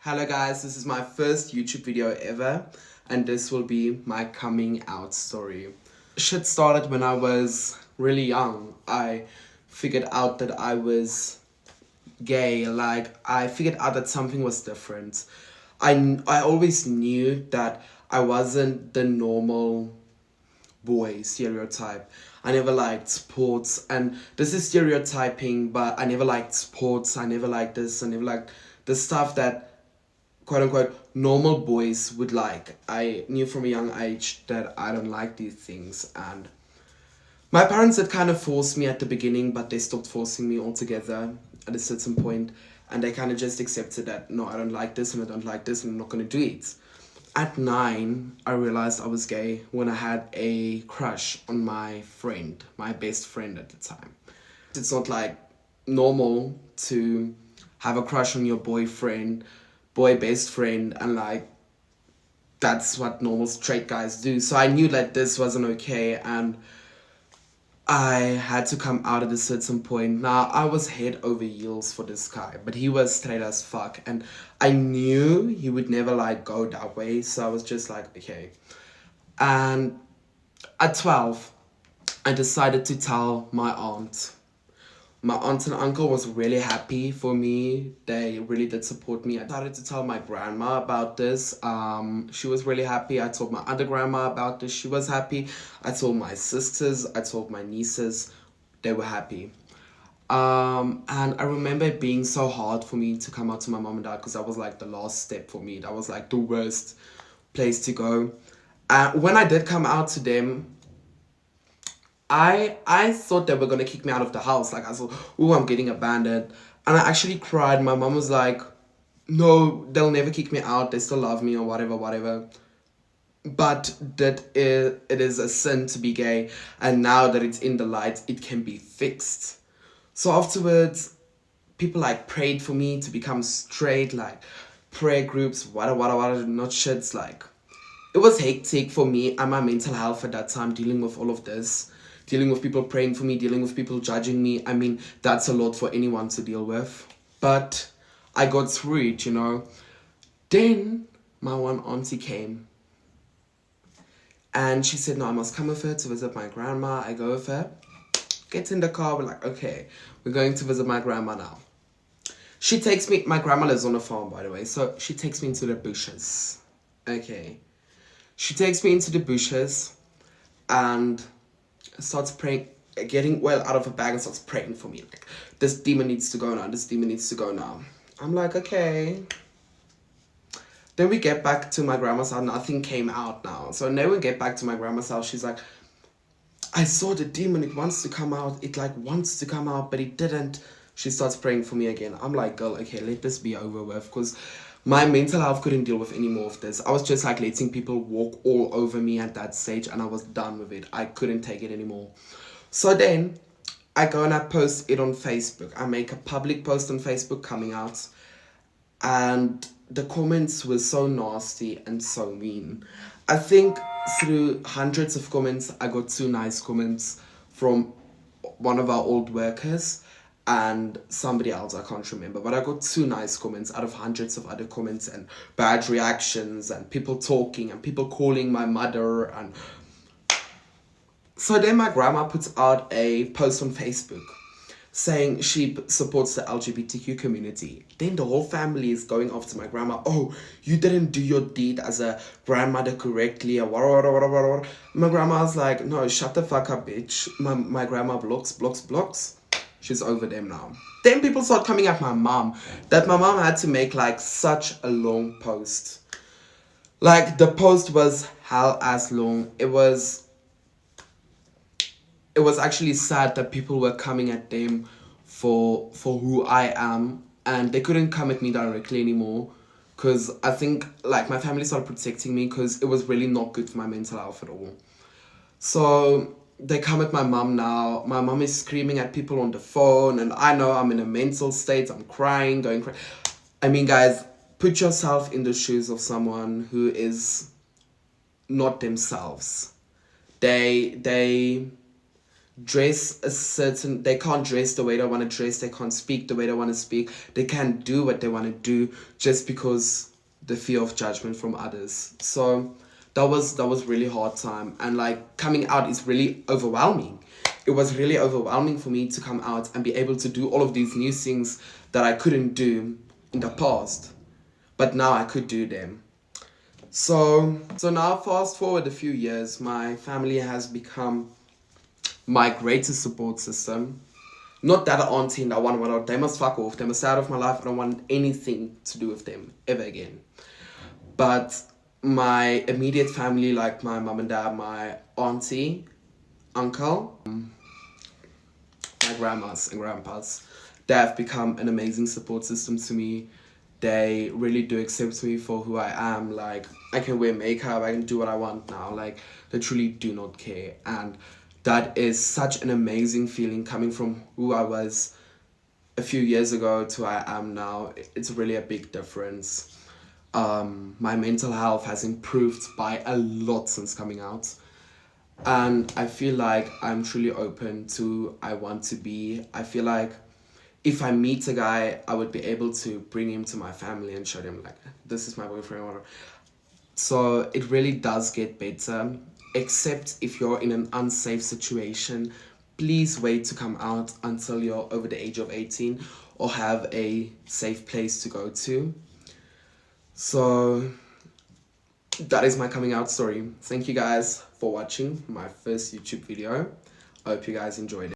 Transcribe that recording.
Hello guys, this is my first YouTube video ever and this will be my coming out story. Shit started when I was really young. I figured out that I was gay, like I figured out that something was different. I always knew that I wasn't the normal boy stereotype. I never liked sports, and this is stereotyping, but I never liked sports. I never liked this. I never liked the stuff that quote unquote normal boys would like. I knew from a young age that I don't like these things, and my parents had kind of forced me at the beginning, but they stopped forcing me altogether at a certain point, and they kind of just accepted that no, I don't like this and I don't like this and I'm not going to do it. At 9, I realized I was gay when I had a crush on my friend, my best friend at the time. It's not like normal to have a crush on your boyfriend, boy best friend, and like that's what normal straight guys do. So I knew that this wasn't okay, and I had to come out at a certain point. Now, I was head over heels for this guy, but he was straight as fuck, and I knew he would never like go that way, so I was just like, okay. And at 12, I decided to tell my aunt. My aunt and uncle was really happy for me. They really did support me. I started to tell my grandma about this. She was really happy. I told my other grandma about this. She was happy. I told my sisters. I told my nieces. They were happy. And I remember it being so hard for me to come out to my mom and dad because that was like the last step for me. That was like the worst place to go. When I did come out to them, I thought they were gonna kick me out of the house. Like I thought, oh, I'm getting abandoned, and I actually cried. My mom was like, "No, they'll never kick me out. They still love me or whatever, whatever." But it is a sin to be gay, and now that it's in the light, it can be fixed. So afterwards, people like prayed for me to become straight, like prayer groups, what, not shits. Like it was hectic for me and my mental health at that time, dealing with all of this, dealing with people praying for me, dealing with people judging me. I mean, that's a lot for anyone to deal with. But I got through it, you know. Then my one auntie came and she said, no, I must come with her to visit my grandma. I go with her, get in the car, we're like, okay, we're going to visit my grandma now. She takes me, my grandma lives on a farm, by the way, so she takes me into the bushes. Okay. She takes me into the bushes and starts praying, getting well out of her bag and starts praying for me. Like, this demon needs to go now, this demon needs to go now. I'm like, okay. Then we get back to my grandma's house, nothing came out now. So now we get back to my grandma's house, she's like, I saw the demon, it wants to come out, it like wants to come out, but it didn't. She starts praying for me again. I'm like, girl, okay, let this be over with, because my mental health couldn't deal with any more of this. I was just like letting people walk all over me at that stage, and I was done with it. I couldn't take it anymore. So then I go and I post it on Facebook. I make a public post on Facebook coming out, and the comments were so nasty and so mean. I think through hundreds of comments, I got 2 nice comments from one of our old workers and somebody else, I can't remember, but I got 2 nice comments out of hundreds of other comments and bad reactions and people talking and people calling my mother. And so then my grandma puts out a post on Facebook saying she supports the LGBTQ community. Then the whole family is going after my grandma. Oh, you didn't do your deed as a grandmother correctly, or what. My grandma's like, no, shut the fuck up, bitch. My grandma blocks. She's over them now. Then people start coming at my mom. That my mom had to make like such a long post. Like the post was hell as long. It was actually sad that people were coming at them for who I am, and they couldn't come at me directly anymore because I think like my family started protecting me because it was really not good for my mental health at all. So they come at my mom now. My mom is screaming at people on the phone, and I know I'm in a mental state. I'm crying, going crazy. I mean, guys, put yourself in the shoes of someone who is not themselves. They dress a certain, they can't dress the way they want to dress, they can't speak the way they want to speak, they can't do what they want to do just because the fear of judgment from others. So that was really hard time, and like coming out is really overwhelming. It was really overwhelming for me to come out and be able to do all of these new things that I couldn't do in the past, but now I could do them. So now fast forward a few years, my family has become my greatest support system. Not that auntie and that one, whatever, they must fuck off. They must stay out of my life. I don't want anything to do with them ever again. But my immediate family, like my mom and dad, my auntie, uncle, my grandmas and grandpas, they have become an amazing support system to me. They really do accept me for who I am. Like, I can wear makeup, I can do what I want now. Like, they truly do not care. And that is such an amazing feeling coming from who I was a few years ago to who I am now. It's really a big difference. My mental health has improved by a lot since coming out. And I feel like I'm truly open to I want to be. I feel like if I meet a guy, I would be able to bring him to my family and show them like, this is my boyfriend or whatever. So it really does get better, except if you're in an unsafe situation. Please wait to come out until you're over the age of 18 or have a safe place to go to. So that is my coming out story. Thank you guys for watching my first YouTube video. I hope you guys enjoyed it.